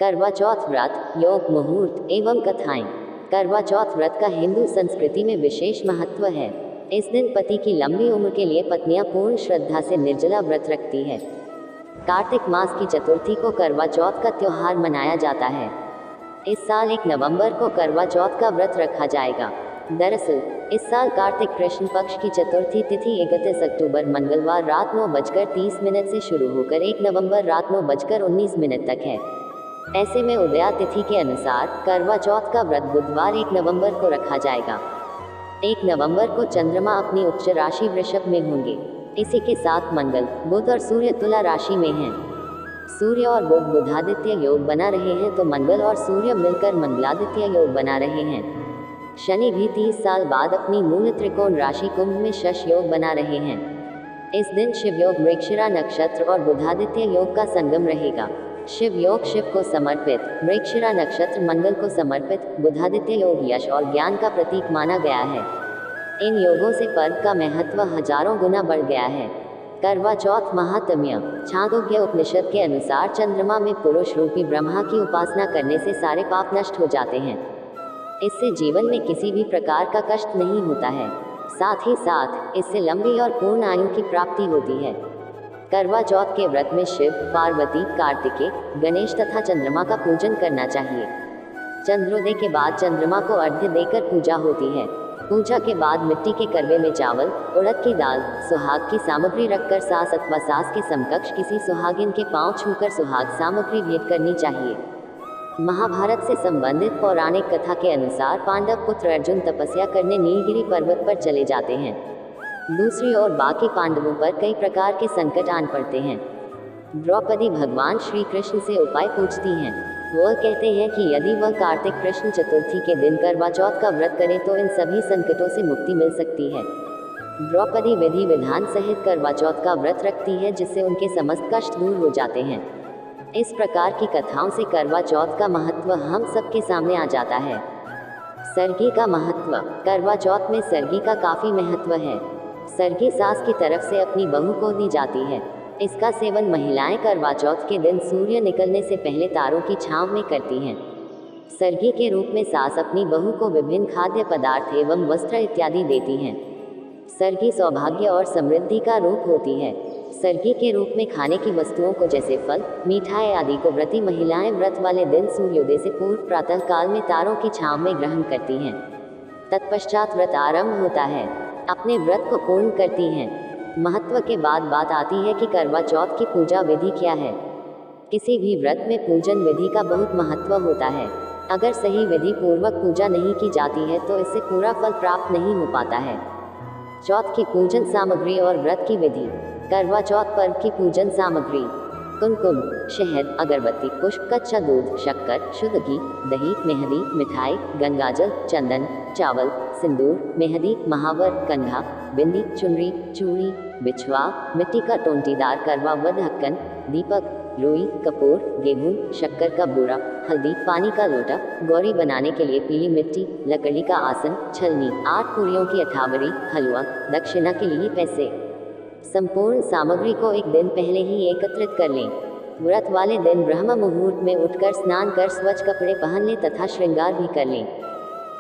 करवा चौथ व्रत, योग मुहूर्त एवं कथाएं। करवा चौथ व्रत का हिंदू संस्कृति में विशेष महत्व है। इस दिन पति की लंबी उम्र के लिए पत्नियां पूर्ण श्रद्धा से निर्जला व्रत रखती है। कार्तिक मास की चतुर्थी को करवा चौथ का त्योहार मनाया जाता है। इस साल 1 नवंबर को करवा चौथ का व्रत रखा जाएगा। दरअसल इस साल कार्तिक कृष्ण पक्ष की चतुर्थी तिथि 31 अक्टूबर मंगलवार रात 9:30 से शुरू होकर 1 नवंबर रात 9:19 तक है। ऐसे में उदया तिथि के अनुसार करवा चौथ का व्रत बुधवार 1 नवंबर को रखा जाएगा। 1 नवंबर को चंद्रमा अपनी उच्च राशि वृषभ में होंगे। इसी के साथ मंगल, बुध और सूर्य तुला राशि में हैं। सूर्य और बुध बुधादित्य योग बना रहे हैं तो मंगल और सूर्य मिलकर मंगलादित्य योग बना रहे हैं। शनि भी 30 साल बाद अपनी मूल त्रिकोण राशि कुंभ में शश योग बना रहे हैं। इस दिन शिव योग मृगशिरा नक्षत्र और बुधादित्य योग का संगम रहेगा। शिव योग शिव को समर्पित, मृगशिरा नक्षत्र मंगल को समर्पित, बुधादित्य योग यश और ज्ञान का प्रतीक माना गया है। इन योगों से पर्व का महत्व हजारों गुना बढ़ गया है। करवा चौथ महात्म्य। छांदोग्य उपनिषद के अनुसार चंद्रमा में पुरुष रूपी ब्रह्मा की उपासना करने से सारे पाप नष्ट हो जाते हैं। इससे जीवन में किसी भी प्रकार का कष्ट नहीं होता है। साथ ही साथ इससे लंबी और पूर्ण आयु की प्राप्ति होती है। करवा चौथ के व्रत में शिव, पार्वती, कार्तिकेय, गणेश तथा चंद्रमा का पूजन करना चाहिए। चंद्रोदय के बाद चंद्रमा को अर्घ्य देकर पूजा होती है। पूजा के बाद मिट्टी के करवे में चावल, उड़द की दाल, सुहाग की सामग्री रखकर सास अथवा सास के समकक्ष किसी सुहागिन के पांव छूकर सुहाग सामग्री भेंट करनी चाहिए। महाभारत से संबंधित पौराणिक कथा के अनुसार पांडव पुत्र अर्जुन तपस्या करने नीलगिरी पर्वत पर चले जाते हैं। दूसरी ओर बाकी पांडवों पर कई प्रकार के संकट आन पड़ते हैं। द्रौपदी भगवान श्री कृष्ण से उपाय पूछती हैं। वह कहते हैं कि यदि वह कार्तिक कृष्ण चतुर्थी के दिन करवा चौथ का व्रत करें तो इन सभी संकटों से मुक्ति मिल सकती है। द्रौपदी विधि विधान सहित करवा चौथ का व्रत रखती है जिससे उनके समस्त कष्ट दूर हो जाते हैं। इस प्रकार की कथाओं से करवा चौथ का महत्व हम सबके सामने आ जाता है। सरगी का महत्व। करवा चौथ में सरगी का काफी महत्व है। सरगी सास की तरफ से अपनी बहू को दी जाती है। इसका सेवन महिलाएं करवा चौथ के दिन सूर्य निकलने से पहले तारों की छांव में करती हैं। सरगी के रूप में सास अपनी बहू को विभिन्न खाद्य पदार्थ एवं वस्त्र इत्यादि देती हैं। सरगी सौभाग्य और समृद्धि का रूप होती है। सरगी के रूप में खाने की वस्तुओं को जैसे फल, मिठाई आदि को व्रती महिलाएं व्रत वाले दिन सूर्योदय से पूर्व प्रातः काल में तारों की छांव में ग्रहण करती हैं। तत्पश्चात व्रत आरंभ होता है। अपने व्रत को पूर्ण करती हैं। महत्व के बाद बात आती है कि करवा चौथ की पूजा विधि क्या है। किसी भी व्रत में पूजन विधि का बहुत महत्व होता है। अगर सही विधि पूर्वक पूजा नहीं की जाती है तो इससे पूरा फल प्राप्त नहीं हो पाता है। चौथ की पूजन सामग्री और व्रत की विधि। करवा चौथ पर्व की पूजन सामग्री: कुमकुम, शहद, अगरबत्ती, पुष्प, कच्चा दूध, शक्कर, शुद्ध घी, दही, मेहंदी, मिठाई, गंगाजल, चंदन, चावल, सिंदूर, मेहंदी, महावर, कंघा, बिंदी, चुनरी, चूड़ी, बिछवा, मिट्टी का टोंटीदार करवा व ढक्कन, दीपक, रुई, कपूर, गेहूं, शक्कर का बूरा, हल्दी, पानी का लोटा, गौरी बनाने के लिए पीली मिट्टी, लकड़ी का आसन, छलनी, 8 पूरियों की अठावरी, हलवा, दक्षिणा के लिए पैसे। संपूर्ण सामग्री को एक दिन पहले ही एकत्रित कर लें। व्रत वाले दिन ब्रह्म मुहूर्त में उठकर स्नान कर स्वच्छ कपड़े पहन लें तथा श्रृंगार भी कर लें।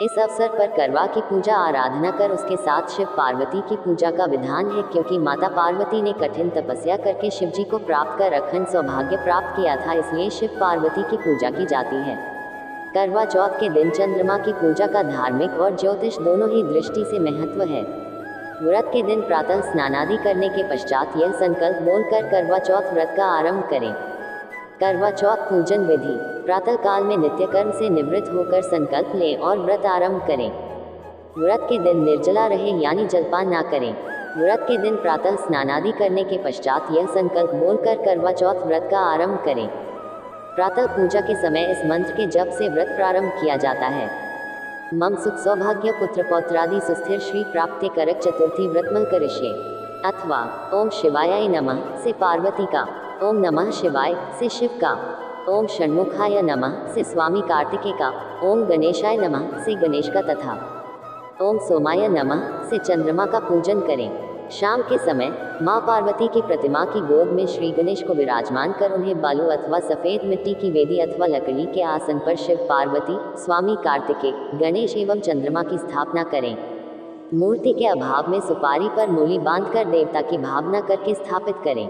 इस अवसर पर करवा की पूजा आराधना कर उसके साथ शिव पार्वती की पूजा का विधान है, क्योंकि माता पार्वती ने कठिन तपस्या करके शिव जी को प्राप्त कर अखंड सौभाग्य प्राप्त किया था, इसलिए शिव पार्वती की पूजा की जाती है। करवा चौथ के दिन चंद्रमा की पूजा का धार्मिक और ज्योतिष दोनों ही दृष्टि से महत्व है। व्रत के दिन प्रातः स्नानादि करने के पश्चात यह संकल्प बोलकर करवा चौथ व्रत का आरंभ करें। करवा चौथ पूजन विधि: प्रातः काल में नित्य कर्म से निवृत्त होकर संकल्प लें और व्रत आरंभ करें। व्रत के दिन निर्जला रहें यानी जलपान ना करें। व्रत के दिन प्रातः स्नानादि करने के पश्चात यह संकल्प बोलकर करवा चौथ व्रत का आरंभ करें। प्रातः पूजा के समय इस मंत्र के जप से व्रत प्रारंभ किया जाता है। मम सुख सौभाग्य पुत्र पौत्रादि सुस्थिर श्री प्राप्ति करक चतुर्थी व्रतमल करिष्ये। अथवा ओम शिवाय नमः से पार्वती का, ओम नमः शिवाय से शिव का, ओम षण्मुखाय नमः से स्वामी कार्तिकेय का, ओम गणेशाय नमः से गणेश का तथा ओम सोमाय नमः से चंद्रमा का पूजन करें। शाम के समय माँ पार्वती की प्रतिमा की गोद में श्री गणेश को विराजमान कर उन्हें बालू अथवा सफेद मिट्टी की वेदी अथवा लकड़ी के आसन पर शिव पार्वती, स्वामी कार्तिकेय, गणेश एवं चंद्रमा की स्थापना करें। मूर्ति के अभाव में सुपारी पर मूली बांधकर देवता की भावना करके स्थापित करें।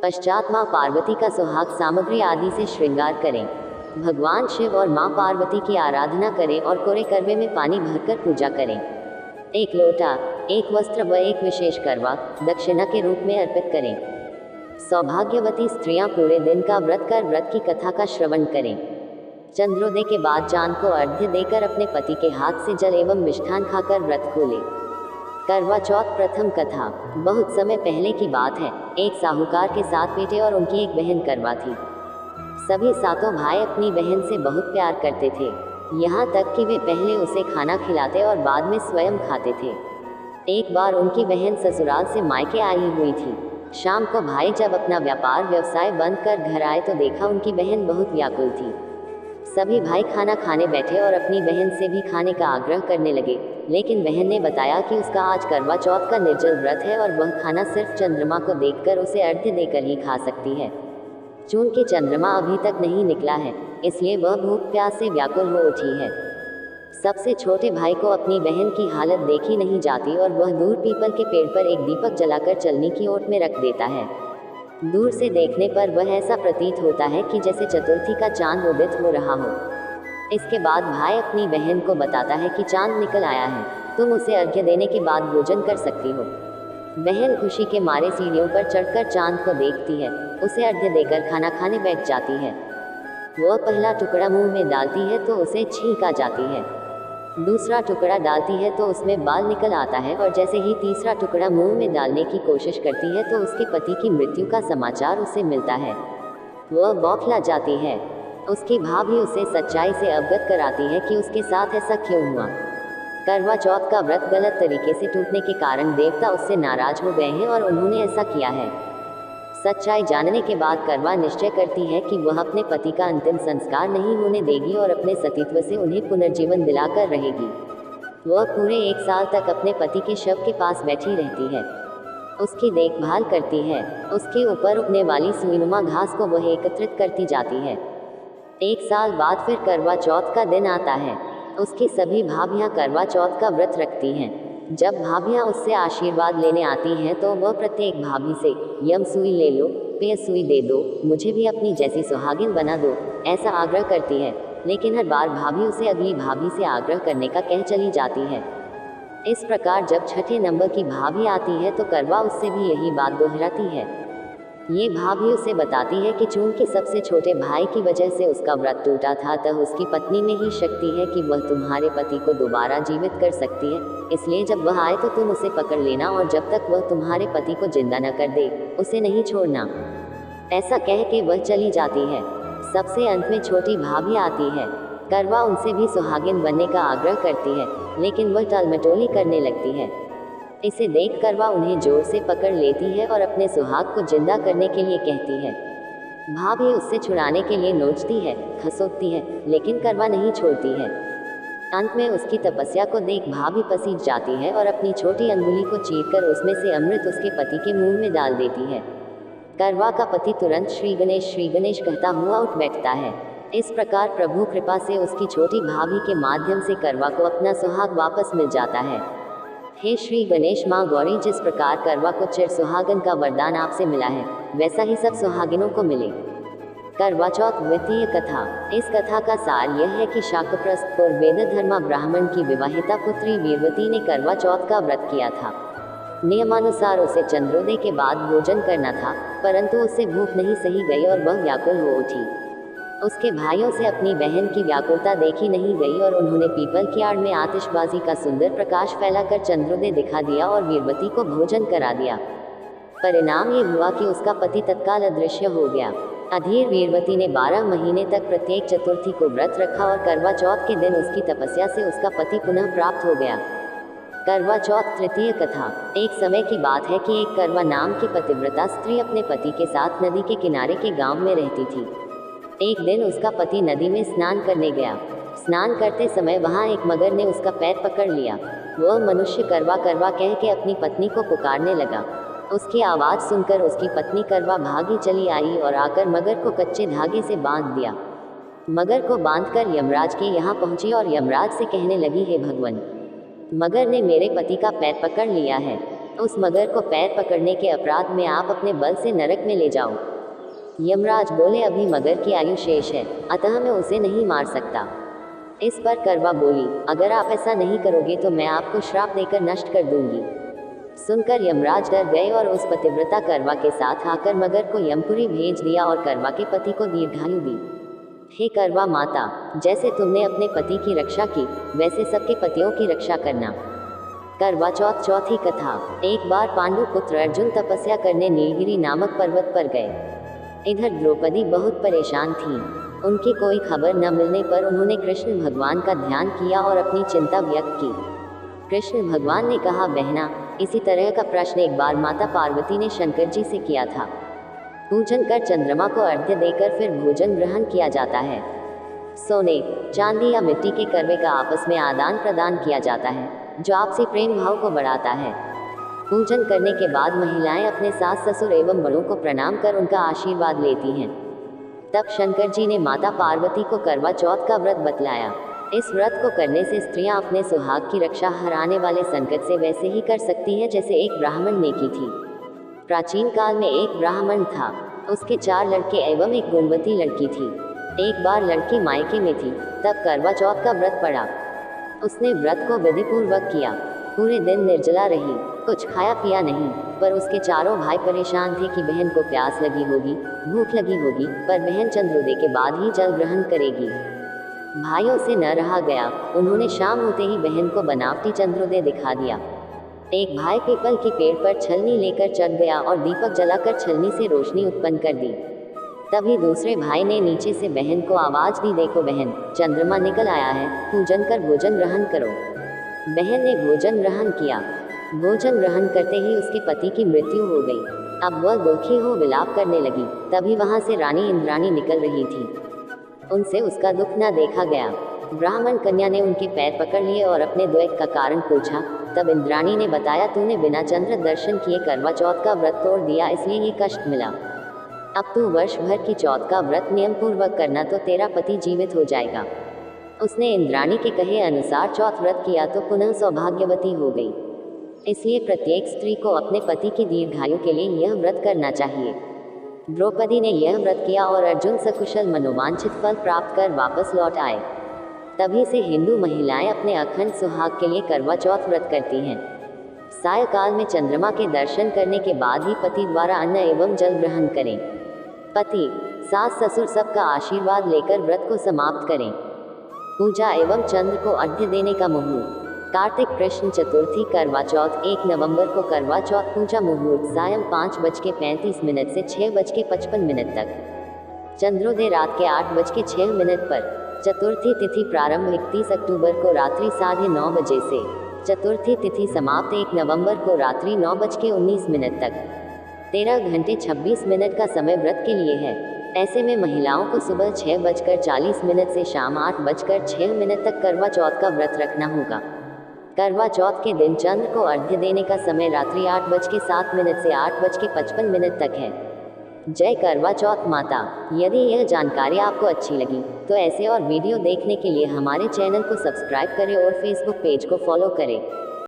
पश्चात माँ पार्वती का सुहाग सामग्री आदि से श्रृंगार करें। भगवान शिव और माँ पार्वती की आराधना करें और कोरे करवे में पानी भरकर पूजा करें। एक लोटा, एक वस्त्र व एक विशेष करवा दक्षिणा के रूप में अर्पित करें। सौभाग्यवती स्त्रियां पूरे दिन का व्रत कर व्रत की कथा का श्रवण करें। चंद्रोदय के बाद चांद को अर्घ्य देकर अपने पति के हाथ से जल एवं मिष्ठान खाकर व्रत खोलें। करवा चौथ प्रथम कथा। बहुत समय पहले की बात है। एक साहूकार के 7 बेटे और उनकी एक बहन करवा थी। सभी 7 भाई अपनी बहन से बहुत प्यार करते थे, यहाँ तक कि वे पहले उसे खाना खिलाते और बाद में स्वयं खाते थे। एक बार उनकी बहन ससुराल से मायके आई हुई थी। शाम को भाई जब अपना व्यापार व्यवसाय बंद कर घर आए तो देखा उनकी बहन बहुत व्याकुल थी। सभी भाई खाना खाने बैठे और अपनी बहन से भी खाने का आग्रह करने लगे, लेकिन बहन ने बताया कि उसका आज करवा चौथ का निर्जल व्रत है और वह खाना सिर्फ चंद्रमा को देखकर उसे अर्घ्य देकर ही खा सकती है। चूंकि चंद्रमा अभी तक नहीं निकला है, इसलिए वह भूख प्यास से व्याकुल हो उठी है। सबसे छोटे भाई को अपनी बहन की हालत देखी नहीं जाती और वह दूर पीपल के पेड़ पर एक दीपक जलाकर चलनी की ओट में रख देता है। दूर से देखने पर वह ऐसा प्रतीत होता है कि जैसे चतुर्थी का चांद उदित हो रहा हो। इसके बाद भाई अपनी बहन को बताता है कि चांद निकल आया है, तुम उसे अर्घ्य देने के बाद भोजन कर सकती हो। बहन खुशी के मारे सीढ़ियों पर चढ़कर चांद को देखती है, उसे अर्घ्य देकर खाना खाने बैठ जाती है। वह पहला टुकड़ा मुंह में डालती है तो उसे छींक आ जाती है। दूसरा टुकड़ा डालती है तो उसमें बाल निकल आता है और जैसे ही तीसरा टुकड़ा मुंह में डालने की कोशिश करती है तो उसके पति की मृत्यु का समाचार उसे मिलता है। वह बौखला जाती है। उसकी भाभी उसे सच्चाई से अवगत कराती है कि उसके साथ ऐसा क्यों हुआ। करवा चौथ का व्रत गलत तरीके से टूटने के कारण देवता उससे नाराज हो गए हैं और उन्होंने ऐसा किया है। सच्चाई जानने के बाद करवा निश्चय करती है कि वह अपने पति का अंतिम संस्कार नहीं होने देगी और अपने सतीत्व से उन्हें पुनर्जीवन दिलाकर रहेगी। वह पूरे 1 साल तक अपने पति के शव के पास बैठी रहती है, उसकी देखभाल करती है। उसके ऊपर उगने वाली सुईनुमा घास को वह एकत्रित करती जाती है। 1 साल बाद फिर करवा चौथ का दिन आता है। उसकी सभी भाभियां करवा चौथ का व्रत रखती हैं। जब भाभियां उससे आशीर्वाद लेने आती हैं तो वह प्रत्येक भाभी से यम सुई ले लो, पेय सुई दे दो, मुझे भी अपनी जैसी सुहागिन बना दो, ऐसा आग्रह करती है। लेकिन हर बार भाभी उसे अगली भाभी से आग्रह करने का कह चली जाती है। इस प्रकार जब छठे नंबर की भाभी आती है तो करवा उससे भी यही बात दोहराती है। ये भाभी उसे बताती है कि चूंकि सबसे छोटे भाई की वजह से उसका व्रत टूटा था, अतः उसकी पत्नी में ही शक्ति है कि वह तुम्हारे पति को दोबारा जीवित कर सकती है। इसलिए जब वह आए तो तुम उसे पकड़ लेना और जब तक वह तुम्हारे पति को जिंदा न कर दे, उसे नहीं छोड़ना। ऐसा कह के वह चली जाती है। सबसे अंत में छोटी भाभी आती है। करवा उनसे भी सुहागिन बनने का आग्रह करती है, लेकिन वह टालमटोली करने लगती है। इसे देख करवा उन्हें जोर से पकड़ लेती है और अपने सुहाग को जिंदा करने के लिए कहती है। भाभी उससे छुड़ाने के लिए नोचती है, खसोटती है, लेकिन करवा नहीं छोड़ती है। अंत में उसकी तपस्या को देख भाभी पसीज जाती है और अपनी छोटी अंगुली को चीरकर उसमें से अमृत उसके पति के मुंह में डाल देती है। करवा का पति तुरंत श्री गणेश कहता हुआ उठ बैठता है। इस प्रकार प्रभु कृपा से उसकी छोटी भाभी के माध्यम से करवा को अपना सुहाग वापस मिल जाता है। हे श्री गणेश माँ गौरी, जिस प्रकार करवा को चिर सुहागन का वरदान आपसे मिला है, वैसा ही सब सुहागिनों को मिले। करवा चौथ द्वितीय कथा। इस कथा का सार यह है कि शाकप्रस्थ और वेदधर्मा ब्राह्मण की विवाहिता पुत्री वीरवती ने करवा चौथ का व्रत किया था। नियमानुसार उसे चंद्रोदय के बाद भोजन करना था, परंतु उसे भूख नहीं सही गई और वह व्याकुल हो उठी। उसके भाइयों से अपनी बहन की व्याकुलता देखी नहीं गई और उन्होंने पीपल की आड़ में आतिशबाजी का सुंदर प्रकाश फैलाकर चंद्रोदय दिखा दिया और वीरवती को भोजन करा दिया। परिणाम ये हुआ कि उसका पति तत्काल अदृश्य हो गया। अधीर वीरवती ने 12 महीने तक प्रत्येक चतुर्थी को व्रत रखा और करवा चौथ के दिन उसकी तपस्या से उसका पति पुनः प्राप्त हो गया। करवा चौथ तृतीय कथा। एक समय की बात है कि एक करवा नाम की पतिव्रता स्त्री अपने पति के साथ नदी के किनारे के गांव में रहती थी। एक दिन उसका पति नदी में स्नान करने गया। स्नान करते समय वहाँ एक मगर ने उसका पैर पकड़ लिया। वह मनुष्य करवा करवा कह के अपनी पत्नी को पुकारने लगा। उसकी आवाज़ सुनकर उसकी पत्नी करवा भागी चली आई और आकर मगर को कच्चे धागे से बांध दिया। मगर को बांधकर यमराज के यहाँ पहुंची और यमराज से कहने लगी, हे भगवान, मगर ने मेरे पति का पैर पकड़ लिया है। उस मगर को पैर पकड़ने के अपराध में आप अपने बल से नरक में ले जाओ। यमराज बोले, अभी मगर की आयु शेष है, अतः मैं उसे नहीं मार सकता। इस पर करवा बोली, अगर आप ऐसा नहीं करोगे तो मैं आपको श्राप देकर नष्ट कर दूंगी। सुनकर यमराज डर गए और उस पतिव्रता करवा के साथ आकर मगर को यमपुरी भेज दिया और करवा के पति को दीर्घायु दी। हे करवा माता, जैसे तुमने अपने पति की रक्षा की, वैसे सबके पतियों की रक्षा करना। करवा चौथ। चौथी कथा। एक बार पांडु पुत्र अर्जुन तपस्या करने नीलगिरी नामक पर्वत पर गए। इधर द्रौपदी बहुत परेशान थी। उनकी कोई खबर न मिलने पर उन्होंने कृष्ण भगवान का ध्यान किया और अपनी चिंता व्यक्त की। कृष्ण भगवान ने कहा, बहना, इसी तरह का प्रश्न एक बार माता पार्वती ने शंकर जी से किया था। पूजन कर चंद्रमा को अर्घ्य देकर फिर भोजन ग्रहण किया जाता है। सोने, चांदी या मिट्टी के करवे का आपस में आदान प्रदान किया जाता है, जो आपसी प्रेम भाव को बढ़ाता है। पूजन करने के बाद महिलाएं अपने सास ससुर एवं बड़ों को प्रणाम कर उनका आशीर्वाद लेती हैं। तब शंकर जी ने माता पार्वती को करवा चौथ का व्रत बतलाया। इस व्रत को करने से स्त्रियां अपने सुहाग की रक्षा हराने वाले संकट से वैसे ही कर सकती हैं जैसे एक ब्राह्मण ने की थी। प्राचीन काल में एक ब्राह्मण था। उसके 4 लड़के एवं एक गुणवती लड़की थी। एक बार लड़की मायके में थी, तब करवा चौथ का व्रत पड़ा। उसने व्रत को विधिपूर्वक किया। पूरे दिन निर्जला रही, कुछ खाया पिया नहीं। पर उसके चारों भाई परेशान थे कि बहन को प्यास लगी होगी, भूख लगी होगी, पर बहन चंद्रोदय के बाद ही जल ग्रहण करेगी। भाइयों से न रहा गया। उन्होंने शाम होते ही बहन को बनावटी चंद्रोदय दिखा दिया। एक भाई पीपल के पेड़ पर छलनी लेकर चढ़ गया और दीपक जलाकर छलनी से रोशनी उत्पन्न कर दी। तभी दूसरे भाई ने नीचे से बहन को आवाज दी, देखो बहन, चंद्रमा निकल आया है, पूजन कर भोजन ग्रहण करो। बहन ने भोजन ग्रहण किया। भोजन ग्रहण करते ही उसके पति की मृत्यु हो गई। अब वह दुखी हो विलाप करने लगी। तभी वहां से रानी इंद्राणी निकल रही थी। उनसे उसका दुख न देखा गया। ब्राह्मण कन्या ने उनके पैर पकड़ लिए और अपने द्वैत का कारण पूछा। तब इंद्राणी ने बताया, तूने बिना चंद्र दर्शन किए करवा चौथ का व्रत तोड़ दिया, इसलिए ये कष्ट मिला। अब तू वर्ष भर की चौथ का व्रत नियम पूर्वक करना तो तेरा पति जीवित हो जाएगा। उसने इंद्राणी के कहे अनुसार चौथ व्रत किया तो पुनः सौभाग्यवती हो गई। इसलिए प्रत्येक स्त्री को अपने पति की दीर्घायु के लिए यह व्रत करना चाहिए। द्रौपदी ने यह व्रत किया और अर्जुन सकुशल मनोवांछित फल प्राप्त कर वापस लौट आए। तभी से हिंदू महिलाएं अपने अखंड सुहाग के लिए करवा चौथ व्रत करती हैं। सायकाल में चंद्रमा के दर्शन करने के बाद ही पति द्वारा अन्न एवं जल ग्रहण करें। पति, सास ससुर सबका आशीर्वाद लेकर व्रत को समाप्त करें। पूजा एवं चंद्र को अर्घ्य देने का मुहूर्त। कार्तिक कृष्ण चतुर्थी करवा चौथ 1 नवंबर को करवा चौथ पूजा मुहूर्त सायं 5:35 से 6:55 तक। चंद्रोदय रात के 8:06 पर। चतुर्थी तिथि प्रारंभ 31 अक्टूबर को रात्रि 9:30 बजे से। चतुर्थी तिथि समाप्त 1 नवंबर को रात्रि 9:19 तक। 13 घंटे 26 मिनट का समय व्रत के लिए है। ऐसे में महिलाओं को सुबह 6:40 से शाम 8:06 तक करवा चौथ का व्रत रखना होगा। करवा चौथ के दिन चंद्र को अर्घ्य देने का समय रात्रि 8:07 से 8:55 तक है। जय करवा चौथ माता। यदि यह जानकारी आपको अच्छी लगी तो ऐसे और वीडियो देखने के लिए हमारे चैनल को सब्सक्राइब करें और फेसबुक पेज को फॉलो करें।